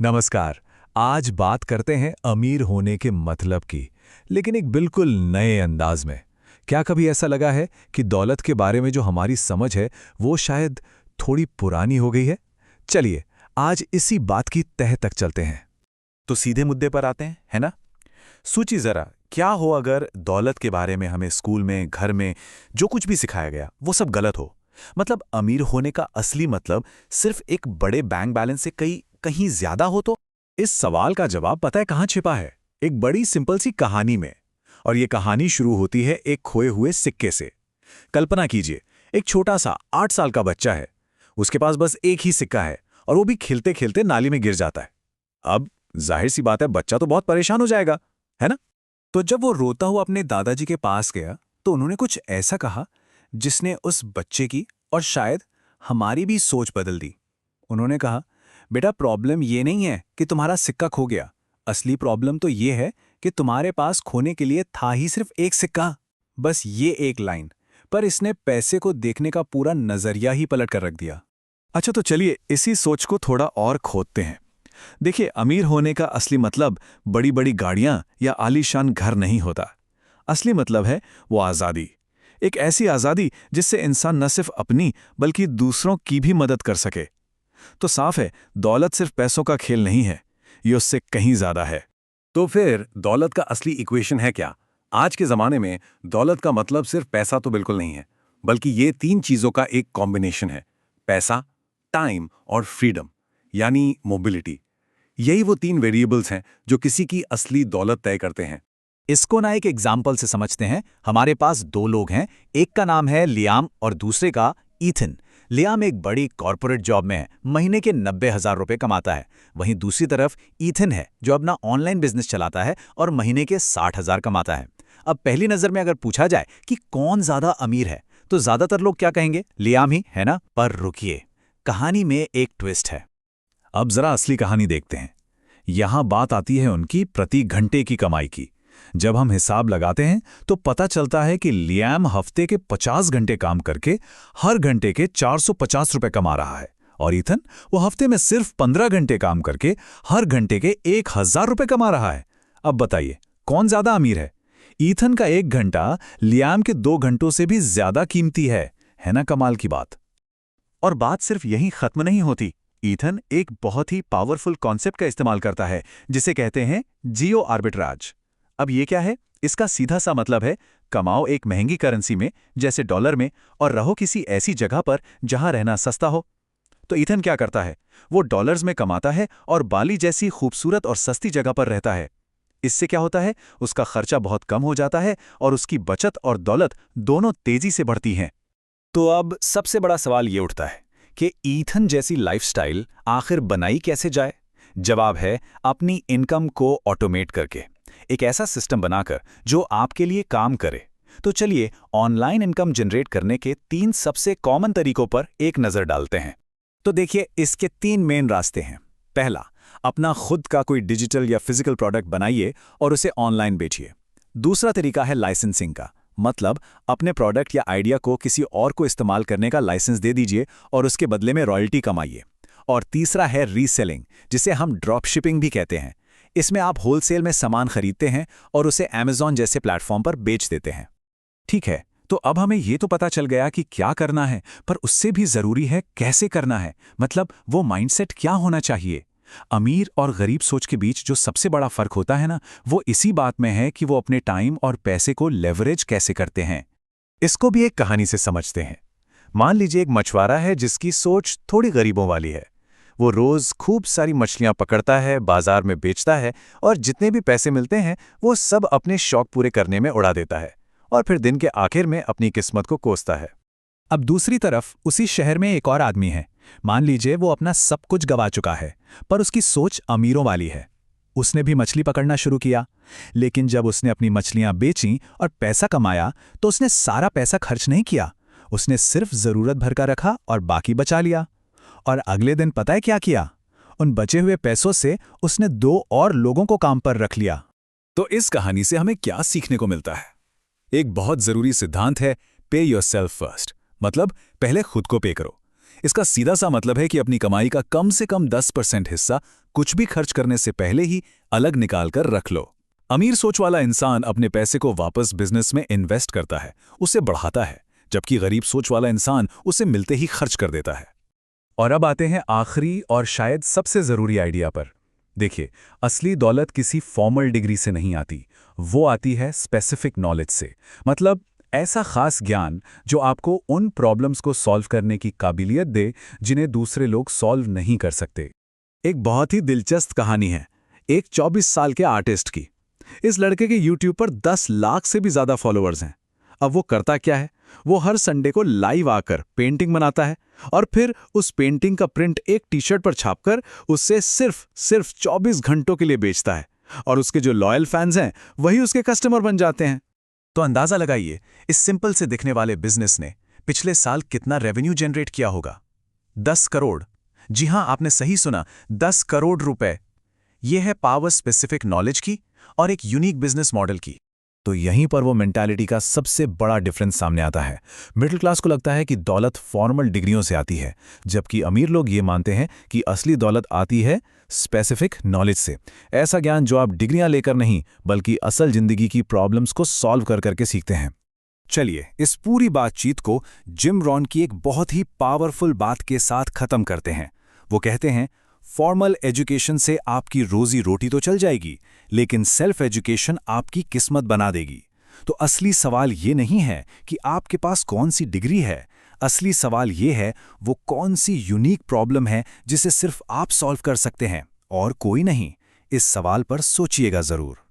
नमस्कार। आज बात करते हैं अमीर होने के मतलब की, लेकिन एक बिल्कुल नए अंदाज में। क्या कभी ऐसा लगा है कि दौलत के बारे में जो हमारी समझ है वो शायद थोड़ी पुरानी हो गई है? चलिए आज इसी बात की तह तक चलते हैं। तो सीधे मुद्दे पर आते हैं, है ना? सोचिए जरा, क्या हो अगर दौलत के बारे में हमें स्कूल में, घर में जो कुछ भी सिखाया गया वो सब गलत हो। मतलब अमीर होने का असली मतलब सिर्फ एक बड़े बैंक बैलेंस से कहीं कहीं ज्यादा हो तो। इस सवाल का जवाब पता है कहाँ छिपा है? एक बड़ी सिंपल सी कहानी में। और ये कहानी शुरू होती है एक खोए हुए सिक्के से। कल्पना कीजिए, एक छोटा सा 8 साल का बच्चा है। उसके पास बस एक ही सिक्का है और वो भी खेलते खेलते नाली में गिर जाता है। अब जाहिर सी बात है, बच्चा तो बहुत परेशान हो जाएगा, है ना? तो जब वो रोता हुआ अपने दादाजी के पास गया तो उन्होंने कुछ ऐसा कहा जिसने उस बच्चे की और शायद हमारी भी सोच बदल दी। उन्होंने कहा, बेटा प्रॉब्लम ये नहीं है कि तुम्हारा सिक्का खो गया। असली प्रॉब्लम तो ये है कि तुम्हारे पास खोने के लिए था ही सिर्फ एक सिक्का। बस ये एक लाइन, पर इसने पैसे को देखने का पूरा नजरिया ही पलट कर रख दिया। अच्छा, तो चलिए इसी सोच को थोड़ा और खोदते हैं। देखिए, अमीर होने का असली मतलब बड़ी बड़ी गाड़ियां या आलीशान घर नहीं होता। असली मतलब है वो आज़ादी। एक ऐसी आज़ादी जिससे इंसान न सिर्फ अपनी बल्कि दूसरों की भी मदद कर सके। तो साफ है, दौलत सिर्फ पैसों का खेल नहीं है, ये उससे कहीं ज्यादा है। तो फिर दौलत का असली इक्वेशन है क्या? आज के ज़माने में दौलत का मतलब सिर्फ पैसा तो बिल्कुल नहीं है, बल्कि ये तीन चीज़ों का एक कॉम्बिनेशन है। पैसा, टाइम और फ्रीडम, यानी मोबिलिटी। यही वो तीन वेरिएबल्स हैं जो किसी की असली दौलत तय करते हैं। इसको ना एक एग्जाम्पल से समझते हैं। हमारे पास दो लोग हैं, एक का नाम है लियाम और दूसरे का ईथन। लियाम एक बड़ी कॉरपोरेट जॉब में है, महीने के 90,000 रुपए कमाता है। वहीं दूसरी तरफ ईथन है जो अपना ऑनलाइन बिजनेस चलाता है और महीने के 60,000 कमाता है। अब पहली नजर में अगर पूछा जाए कि कौन ज्यादा अमीर है, तो ज्यादातर लोग क्या कहेंगे? लियाम ही, है ना? पर रुकिए, कहानी में एक ट्विस्ट है। अब जरा असली कहानी देखते हैं। यहां बात आती है उनकी प्रति घंटे की कमाई की। जब हम हिसाब लगाते हैं तो पता चलता है कि लियाम हफ्ते के 50 घंटे काम करके हर घंटे के 450 रुपए कमा रहा है, और ईथन वो हफ्ते में सिर्फ 15 घंटे काम करके हर घंटे के 1,000 रुपए कमा रहा है। अब बताइए कौन ज्यादा अमीर है? ईथन का 1 घंटा लियाम के 2 घंटों से भी ज्यादा कीमती है ना? कमाल की बात। और बात सिर्फ यहीं खत्म नहीं होती। ईथन एक बहुत ही पावरफुल कॉन्सेप्ट का इस्तेमाल करता है जिसे कहते हैं जियो आर्बिट्राज। अब ये क्या है? इसका सीधा सा मतलब है, कमाओ एक महंगी करेंसी में जैसे डॉलर में और रहो किसी ऐसी जगह पर जहां रहना सस्ता हो। तो ईथन क्या करता है? वो डॉलर्स में कमाता है और बाली जैसी खूबसूरत और सस्ती जगह पर रहता है। इससे क्या होता है? उसका खर्चा बहुत कम हो जाता है और उसकी बचत और दौलत दोनों तेजी से बढ़ती हैं। तो अब सबसे बड़ा सवाल ये उठता है कि ईथन जैसी लाइफस्टाइल आखिर बनाई कैसे जाए? जवाब है, अपनी इनकम को ऑटोमेट करके, एक ऐसा सिस्टम बनाकर जो आपके लिए काम करे। तो चलिए ऑनलाइन इनकम जनरेट करने के 3 सबसे कॉमन तरीकों पर एक नजर डालते हैं। तो देखिए, इसके 3 मेन रास्ते हैं। पहला, अपना खुद का कोई डिजिटल या फिजिकल प्रोडक्ट बनाइए और उसे ऑनलाइन बेचिए। दूसरा तरीका है लाइसेंसिंग का, मतलब अपने प्रोडक्ट या आइडिया को किसी और को इस्तेमाल करने का लाइसेंस दे दीजिए और उसके बदले में रॉयल्टी कमाइए। और तीसरा है रीसेलिंग, जिसे हम ड्रॉप शिपिंग भी कहते हैं। इसमें आप होलसेल में सामान खरीदते हैं और उसे अमेज़न जैसे प्लेटफॉर्म पर बेच देते हैं। ठीक है, तो अब हमें ये तो पता चल गया कि क्या करना है, पर उससे भी जरूरी है कैसे करना है। मतलब वो माइंडसेट क्या होना चाहिए। अमीर और गरीब सोच के बीच जो सबसे बड़ा फर्क होता है ना, वो इसी बात में है कि वो अपने टाइम और पैसे को लेवरेज कैसे करते हैं। इसको भी एक कहानी से समझते हैं। मान लीजिए एक मछुआरा है जिसकी सोच थोड़ी गरीबों वाली है। वो रोज खूब सारी मछलियां पकड़ता है, बाजार में बेचता है और जितने भी पैसे मिलते हैं वो सब अपने शौक पूरे करने में उड़ा देता है और फिर दिन के आखिर में अपनी किस्मत को कोसता है। अब दूसरी तरफ उसी शहर में एक और आदमी है। मान लीजिए वो अपना सब कुछ गवा चुका है, पर उसकी सोच अमीरों वाली है। उसने भी मछली पकड़ना शुरू किया, लेकिन जब उसने अपनी मछलियां बेचीं और पैसा कमाया तो उसने सारा पैसा खर्च नहीं किया। उसने सिर्फ जरूरत भर का रखा और बाकी बचा लिया। और अगले दिन पता है क्या किया? उन बचे हुए पैसों से उसने 2 और लोगों को काम पर रख लिया। तो इस कहानी से हमें क्या सीखने को मिलता है? एक बहुत जरूरी सिद्धांत है, पे योरसेल्फ फर्स्ट। मतलब पहले खुद को पे करो। इसका सीधा सा मतलब है कि अपनी कमाई का कम से कम 10% हिस्सा कुछ भी खर्च करने से पहले ही अलग निकाल कर रख लो। अमीर सोच वाला इंसान अपने पैसे को वापस बिजनेस में इन्वेस्ट करता है, उसे बढ़ाता है, जबकि गरीब सोच वाला इंसान उसे मिलते ही खर्च कर देता है। और अब आते हैं आखिरी और शायद सबसे ज़रूरी आइडिया पर। देखिए, असली दौलत किसी फॉर्मल डिग्री से नहीं आती, वो आती है स्पेसिफिक नॉलेज से। मतलब ऐसा खास ज्ञान जो आपको उन प्रॉब्लम्स को सॉल्व करने की काबिलियत दे जिन्हें दूसरे लोग सॉल्व नहीं कर सकते। एक बहुत ही दिलचस्प कहानी है एक 24 साल के आर्टिस्ट की। इस लड़के के YouTube पर 10 लाख से भी ज्यादा फॉलोअर्स हैं। अब वो करता क्या है, वो हर संडे को लाइव आकर पेंटिंग बनाता है और फिर उस पेंटिंग का प्रिंट एक टी-शर्ट पर छापकर उससे सिर्फ 24 घंटों के लिए बेचता है, और उसके जो लॉयल फैंस हैं वही उसके कस्टमर बन जाते हैं। तो अंदाजा लगाइए, इस सिंपल से दिखने वाले बिजनेस ने पिछले साल कितना रेवेन्यू जनरेट किया होगा। 10 करोड़। जी हां, आपने सही सुना, 10 करोड़ रुपए। यह है पावर स्पेसिफिक नॉलेज की और एक यूनिक बिजनेस मॉडल की। तो यहीं पर वो मेंटालिटी का सबसे बड़ा डिफरेंस सामने आता है। मिडिल क्लास को लगता है कि दौलत फॉर्मल डिग्रियों से आती है, जबकि अमीर लोग ये मानते हैं कि असली दौलत आती है स्पेसिफिक नॉलेज से। ऐसा ज्ञान जो आप डिग्रियां लेकर नहीं, बल्कि असल जिंदगी की प्रॉब्लम्स को सॉल्व कर करके सीखते हैं। चलिए, इस पूरी बातचीत को जिम रॉन की एक बहुत ही पावरफुल बात के साथ खत्म करते हैं। वो कहते हैं, फॉर्मल एजुकेशन से आपकी रोजी रोटी तो चल जाएगी, लेकिन सेल्फ एजुकेशन आपकी किस्मत बना देगी। तो असली सवाल ये नहीं है कि आपके पास कौन सी डिग्री है, असली सवाल ये है वो कौन सी यूनिक प्रॉब्लम है जिसे सिर्फ आप सॉल्व कर सकते हैं और कोई नहीं। इस सवाल पर सोचिएगा जरूर।